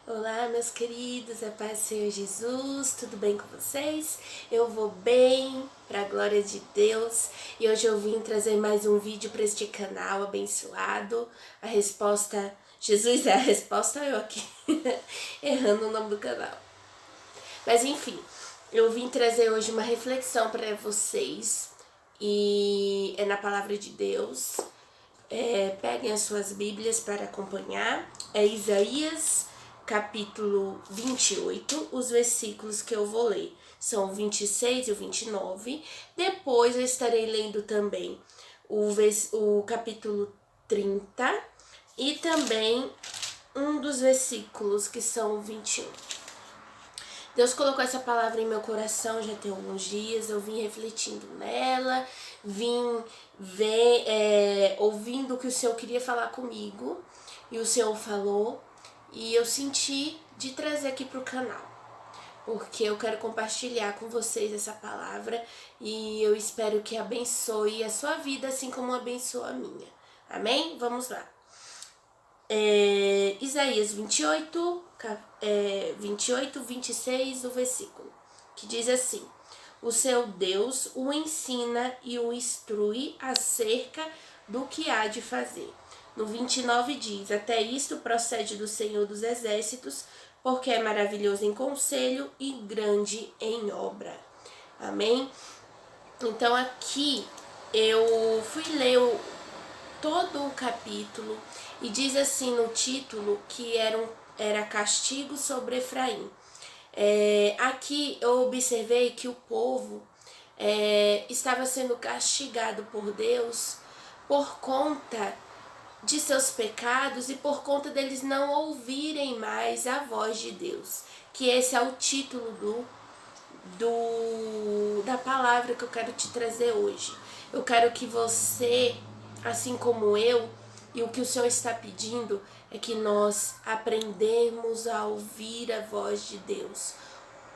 Olá, meus queridos, a paz do Senhor Jesus, tudo bem com vocês? Eu vou bem, para a glória de Deus, e hoje eu vim trazer mais um vídeo para este canal abençoado. A resposta, Jesus é a resposta, eu aqui errando o nome do canal. Mas enfim, eu vim trazer hoje uma reflexão para vocês, e é na palavra de Deus. Peguem as suas Bíblias para acompanhar. É Isaías capítulo 28, os versículos que eu vou ler são o 26 e o 29. Depois eu estarei lendo também o capítulo 30 e também um dos versículos que são o 21. Deus colocou essa palavra em meu coração já tem alguns dias, eu vim refletindo nela, vim ouvindo o que o Senhor queria falar comigo, e o Senhor falou, e eu senti de trazer aqui para o canal, porque eu quero compartilhar com vocês essa palavra, e eu espero que abençoe a sua vida, assim como abençoa a minha. Amém? Vamos lá. Isaías 28, 26, o versículo, que diz assim: o seu Deus o ensina e o instrui acerca do que há de fazer. No 29 diz: até isto procede do Senhor dos Exércitos, porque é maravilhoso em conselho e grande em obra. Amém? Então aqui eu fui ler todo o capítulo, e diz assim no título que era castigo sobre Efraim. Aqui eu observei que o povo estava sendo castigado por Deus por conta de seus pecados e por conta deles não ouvirem mais a voz de Deus. Que esse é o título da palavra que eu quero te trazer hoje. Eu quero que você, assim como eu, e o que o Senhor está pedindo é que nós aprendemos a ouvir a voz de Deus.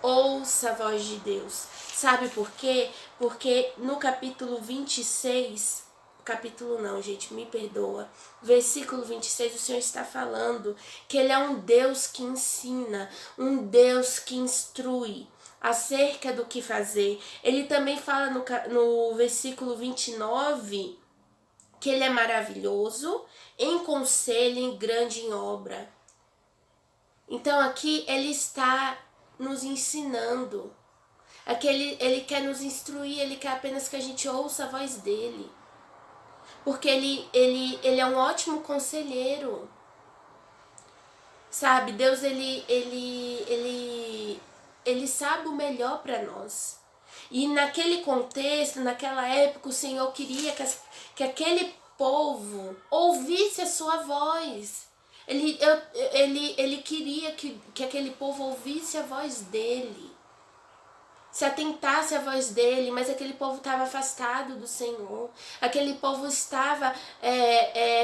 Ouça a voz de Deus. Sabe por quê? Porque no capítulo 26, capítulo não, gente, me perdoa, versículo 26, o Senhor está falando que Ele é um Deus que ensina, um Deus que instrui acerca do que fazer. Ele também fala no versículo 29 que Ele é maravilhoso em conselho, em grande em obra. Então aqui Ele está nos ensinando. Aqui ele quer nos instruir, Ele quer apenas que a gente ouça a voz dEle. Porque ele é um ótimo conselheiro. Sabe, Deus ele sabe o melhor para nós. E naquele contexto, naquela época, o Senhor queria que aquele povo ouvisse a sua voz. Ele queria que aquele povo ouvisse a voz dele, se atentasse à voz dele, mas aquele povo estava afastado do Senhor. Aquele povo estava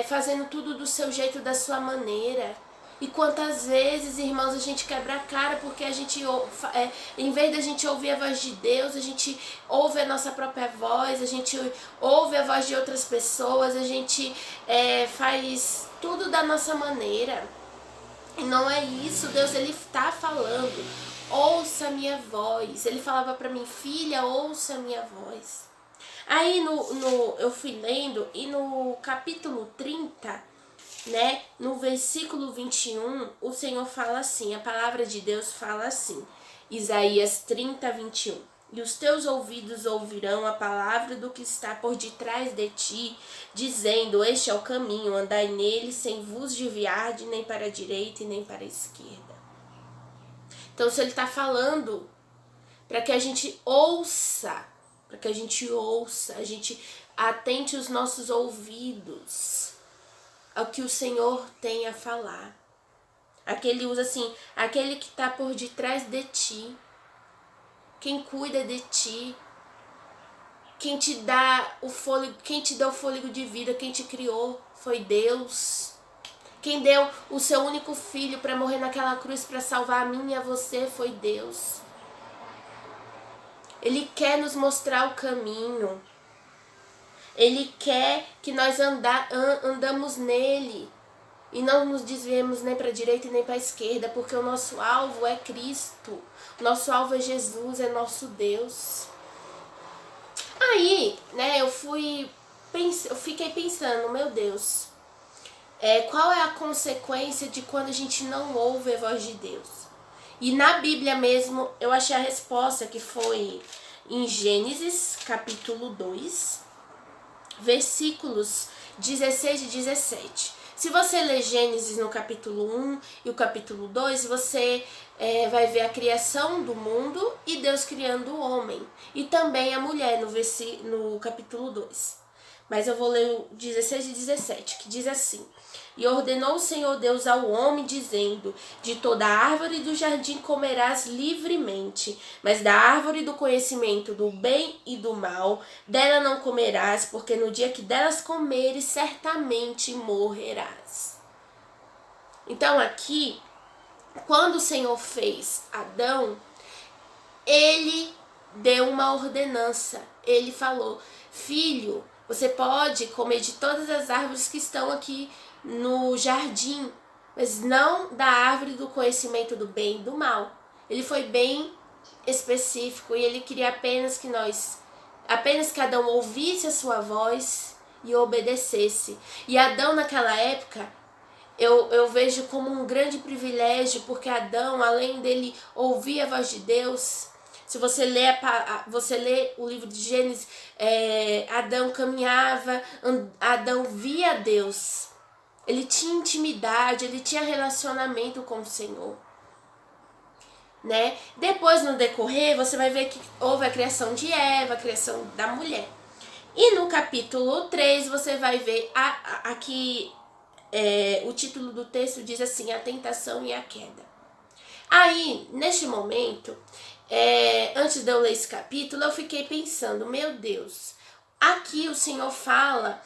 fazendo tudo do seu jeito, da sua maneira. E quantas vezes, irmãos, a gente quebra a cara porque a gente, em vez da gente ouvir a voz de Deus, a gente ouve a nossa própria voz, a gente ouve a voz de outras pessoas, a gente faz tudo da nossa maneira. E não é isso, Deus ele está falando. Ouça a minha voz. Ele falava para mim, filha, ouça a minha voz. Aí eu fui lendo, e no capítulo 30, né, no versículo 21, o Senhor fala assim, a palavra de Deus fala assim, Isaías 30, 21. E os teus ouvidos ouvirão a palavra do que está por detrás de ti, dizendo, este é o caminho, andai nele, sem vos desviar nem para a direita e nem para a esquerda. Então, se ele está falando para que a gente ouça, a gente atente os nossos ouvidos ao que o Senhor tem a falar. Aqui ele usa assim, aquele que está por detrás de ti, quem cuida de ti, quem te dá o fôlego de vida, quem te criou foi Deus. Quem deu o seu único filho para morrer naquela cruz para salvar a mim e a você foi Deus. Ele quer nos mostrar o caminho. Ele quer que nós andamos nele. E não nos desviemos nem para a direita e nem para a esquerda, porque o nosso alvo é Cristo. O nosso alvo é Jesus, é nosso Deus. Aí, né, eu fiquei pensando, meu Deus, qual é a consequência de quando a gente não ouve a voz de Deus? E na Bíblia mesmo, eu achei a resposta que foi em Gênesis, capítulo 2, versículos 16 e 17. Se você ler Gênesis no capítulo 1 e o capítulo 2, você vai ver a criação do mundo e Deus criando o homem. E também a mulher no capítulo 2. Mas eu vou ler o 16 e 17, que diz assim: E ordenou o Senhor Deus ao homem, dizendo: De toda árvore do jardim comerás livremente, mas da árvore do conhecimento do bem e do mal, dela não comerás, porque no dia que delas comeres, certamente morrerás. Então aqui, quando o Senhor fez Adão, ele deu uma ordenança. Ele falou: Filho, você pode comer de todas as árvores que estão aqui no jardim, mas não da árvore do conhecimento do bem e do mal. Ele foi bem específico e ele queria apenas que Adão ouvisse a sua voz e obedecesse. E Adão naquela época, eu vejo como um grande privilégio, porque Adão, além dele ouvir a voz de Deus, se você lê o livro de Gênesis, Adão caminhava, Adão via Deus. Ele tinha intimidade, ele tinha relacionamento com o Senhor. Né? Depois, no decorrer, você vai ver que houve a criação de Eva, a criação da mulher. E no capítulo 3, você vai ver aqui, o título do texto diz assim: a tentação e a queda. Aí, neste momento, antes de eu ler esse capítulo, eu fiquei pensando, meu Deus, aqui o Senhor fala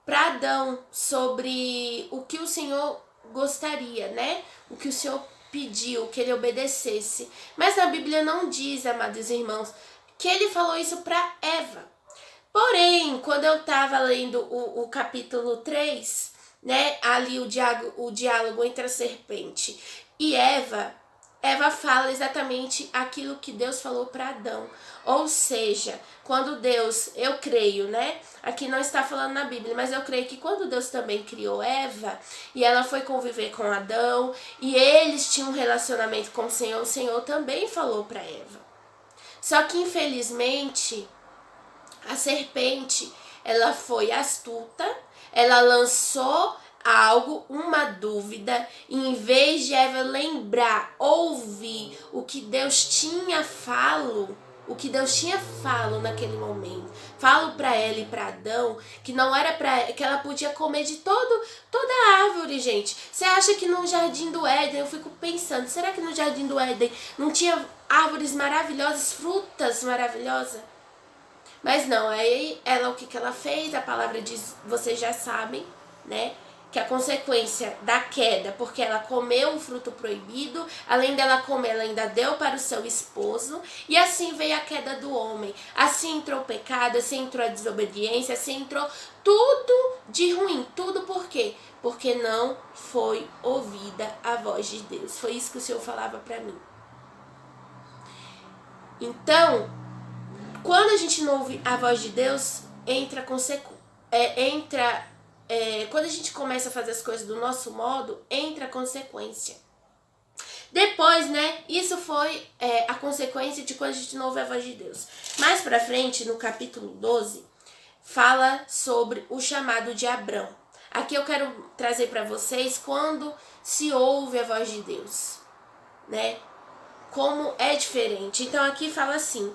para Adão sobre o que o Senhor gostaria, né? O que o Senhor pediu, que ele obedecesse. Mas a Bíblia não diz, amados irmãos, que ele falou isso para Eva. Porém, quando eu estava lendo o capítulo 3, né, ali o diálogo entre a serpente e Eva fala exatamente aquilo que Deus falou para Adão. Ou seja, quando Deus, eu creio, né? Aqui não está falando na Bíblia, mas eu creio que quando Deus também criou Eva, e ela foi conviver com Adão, e eles tinham um relacionamento com o Senhor também falou para Eva. Só que infelizmente, a serpente, ela foi astuta, ela lançou algo, uma dúvida, e em vez de Eva lembrar, ouvir o que Deus tinha falado naquele momento, falo para ela e para Adão, que não era que ela podia comer de toda a árvore, gente. Você acha que no jardim do Éden, eu fico pensando, será que no jardim do Éden não tinha árvores maravilhosas, frutas maravilhosas? Mas não, aí ela, o que ela fez, a palavra diz, vocês já sabem, né? Que a consequência da queda, porque ela comeu o fruto proibido, além dela comer, ela ainda deu para o seu esposo, e assim veio a queda do homem. Assim entrou o pecado, assim entrou a desobediência, assim entrou tudo de ruim. Tudo por quê? Porque não foi ouvida a voz de Deus. Foi isso que o Senhor falava para mim. Então, quando a gente não ouve a voz de Deus, quando a gente começa a fazer as coisas do nosso modo, entra a consequência. Depois, né, isso foi a consequência de quando a gente não ouve a voz de Deus. Mais pra frente, no capítulo 12, fala sobre o chamado de Abrão. Aqui eu quero trazer para vocês quando se ouve a voz de Deus, né? Como é diferente. Então aqui fala assim,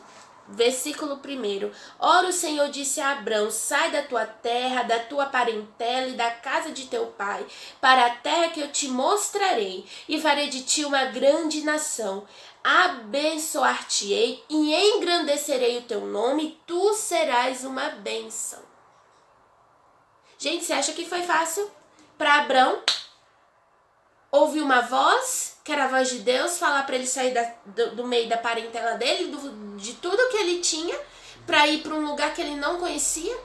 versículo 1. Ora o Senhor disse a Abrão: sai da tua terra, da tua parentela e da casa de teu pai, para a terra que eu te mostrarei, e farei de ti uma grande nação. Abençoar-te-ei e engrandecerei o teu nome, e tu serás uma bênção. Gente, você acha que foi fácil para Abrão ouvir uma voz, que era a voz de Deus, falar para ele sair do meio da parentela dele, de tudo que ele tinha, para ir para um lugar que ele não conhecia?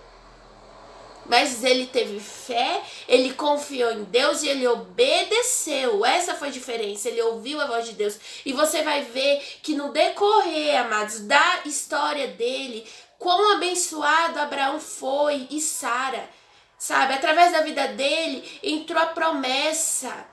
Mas ele teve fé, ele confiou em Deus e ele obedeceu. Essa foi a diferença, ele ouviu a voz de Deus. E você vai ver que no decorrer, amados, da história dele, quão abençoado Abraão foi e Sara. Sabe, através da vida dele entrou a promessa,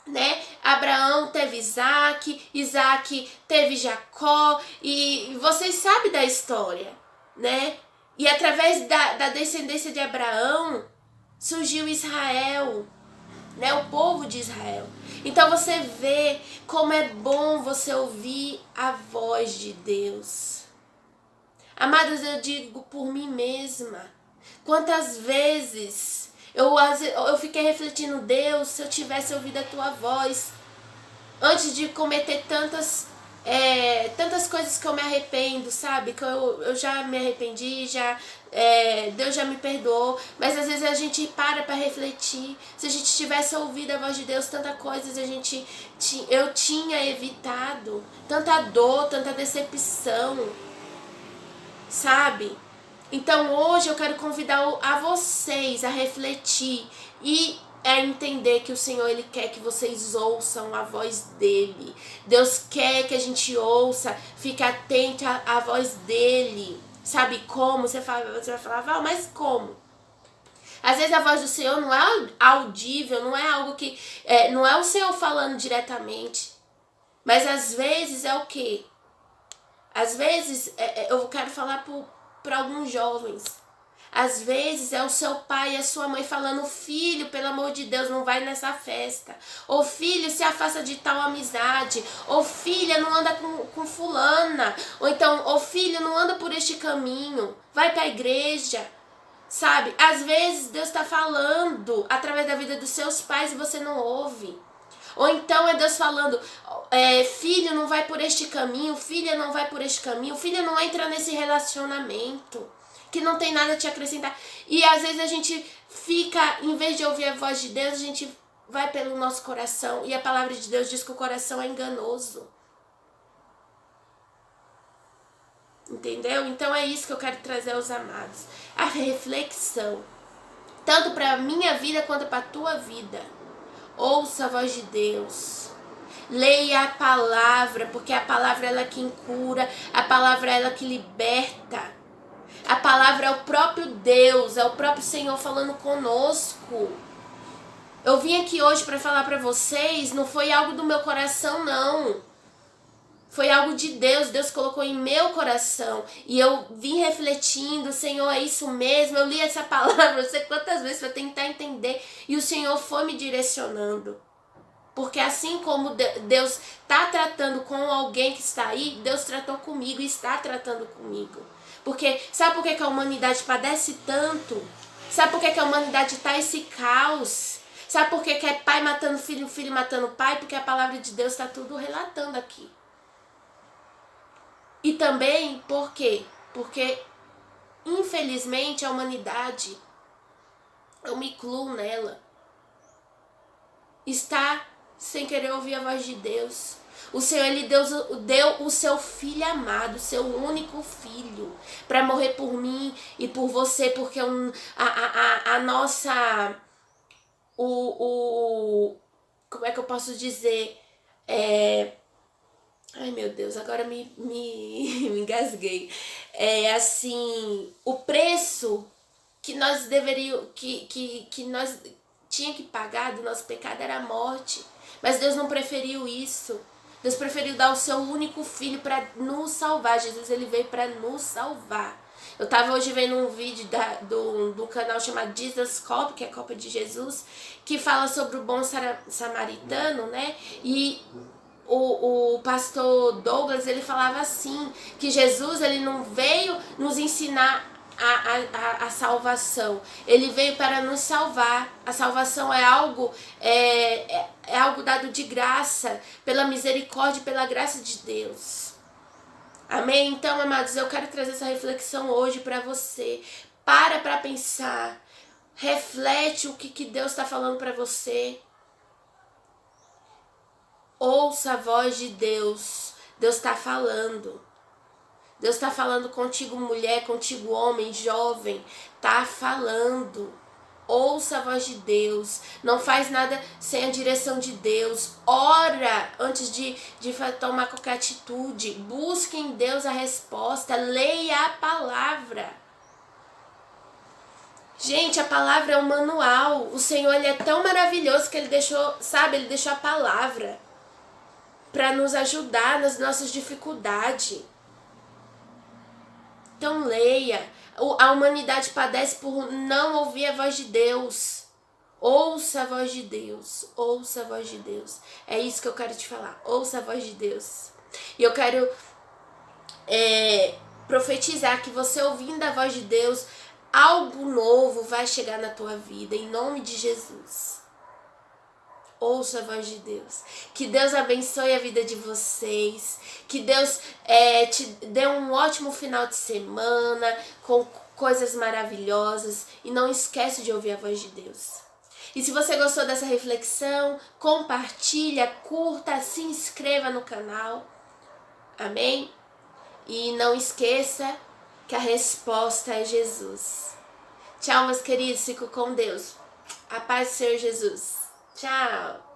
né? Abraão teve Isaac, Isaac teve Jacó, e vocês sabem da história, né? E através da descendência de Abraão surgiu Israel, né? O povo de Israel. Então você vê como é bom você ouvir a voz de Deus. Amados, eu digo por mim mesma. Quantas vezes eu fiquei refletindo, Deus, se eu tivesse ouvido a tua voz antes de cometer tantas coisas que eu me arrependo, sabe? Que eu já me arrependi, Deus já me perdoou. Mas às vezes a gente para refletir. Se a gente tivesse ouvido a voz de Deus, tantas coisas eu tinha evitado. Tanta dor, tanta decepção, sabe? Então hoje eu quero convidar a vocês a refletir e a entender que o Senhor, Ele quer que vocês ouçam a voz dEle. Deus quer que a gente ouça, fique atento à voz dEle. Sabe como? Você vai falar, Val, mas como? Às vezes a voz do Senhor não é audível, não é algo que... não é o Senhor falando diretamente. Mas às vezes é o quê? Às vezes eu quero falar para alguns jovens. Às vezes é o seu pai e a sua mãe falando, filho, pelo amor de Deus, não vai nessa festa. Ou filho, se afasta de tal amizade. Ou filha, não anda com fulana. Ou então, ou filho, não anda por este caminho. Vai para a igreja. Sabe? Às vezes Deus está falando através da vida dos seus pais e você não ouve. Ou então é Deus falando, filho, não vai por este caminho, filha, não vai por este caminho, filha, não entra nesse relacionamento que não tem nada a te acrescentar. E às vezes a gente fica, em vez de ouvir a voz de Deus, a gente vai pelo nosso coração. E a palavra de Deus diz que o coração é enganoso. Entendeu? Então é isso que eu quero trazer aos amados. A reflexão. Tanto para a minha vida quanto para a tua vida. Ouça a voz de Deus. Leia a palavra, porque a palavra é ela quem cura, a palavra é ela que liberta. A palavra é o próprio Deus, é o próprio Senhor falando conosco. Eu vim aqui hoje para falar para vocês, não foi algo do meu coração, não. Foi algo de Deus, Deus colocou em meu coração. E eu vim refletindo, Senhor, é isso mesmo. Eu li essa palavra, não sei quantas vezes para tentar entender. E o Senhor foi me direcionando. Porque assim como Deus está tratando com alguém que está aí, Deus tratou comigo e está tratando comigo. Porque sabe por que a humanidade padece tanto? Sabe por que a humanidade está esse caos? Sabe por que é pai matando filho, filho matando pai? Porque a palavra de Deus está tudo relatando aqui. E também por quê? Porque infelizmente a humanidade, eu me incluo nela, está sem querer ouvir a voz de Deus. O Senhor, Ele deu o seu filho amado, o seu único filho, para morrer por mim e por você, porque a nossa... como é que eu posso dizer? Ai, meu Deus, agora me engasguei. Assim, o preço que nós deveríamos... que nós tinha que pagar do nosso pecado era a morte. Mas Deus não preferiu isso. Deus preferiu dar o seu único filho para nos salvar. Jesus, ele veio para nos salvar. Eu estava hoje vendo um vídeo do canal chamado Jesus Cop, que é a Copa de Jesus, que fala sobre o bom samaritano, né? E o pastor Douglas, ele falava assim, que Jesus, ele não veio nos ensinar a salvação. Ele veio para nos salvar. A salvação é algo algo dado de graça, pela misericórdia e pela graça de Deus. Amém? Então, amados, eu quero trazer essa reflexão hoje para você. Para pensar. Reflete o que Deus está falando para você. Ouça a voz de Deus. Deus está falando. Deus está falando contigo, mulher, contigo, homem, jovem. Tá falando. Ouça a voz de Deus. Não faz nada sem a direção de Deus. Ora antes de tomar qualquer atitude. Busque em Deus a resposta. Leia a palavra. Gente, a palavra é um manual. O Senhor, ele é tão maravilhoso que ele deixou, sabe, ele deixou a palavra para nos ajudar nas nossas dificuldades. Então leia. A humanidade padece por não ouvir a voz de Deus. Ouça a voz de Deus. Ouça a voz de Deus. É isso que eu quero te falar. Ouça a voz de Deus. E eu quero profetizar que você ouvindo a voz de Deus, algo novo vai chegar na tua vida, em nome de Jesus. Ouça a voz de Deus. Que Deus abençoe a vida de vocês. Que Deus te dê um ótimo final de semana, com coisas maravilhosas. E não esquece de ouvir a voz de Deus. E se você gostou dessa reflexão, compartilha, curta, se inscreva no canal. Amém? E não esqueça que a resposta é Jesus. Tchau, meus queridos. Fico com Deus. A paz do Senhor Jesus. Tchau.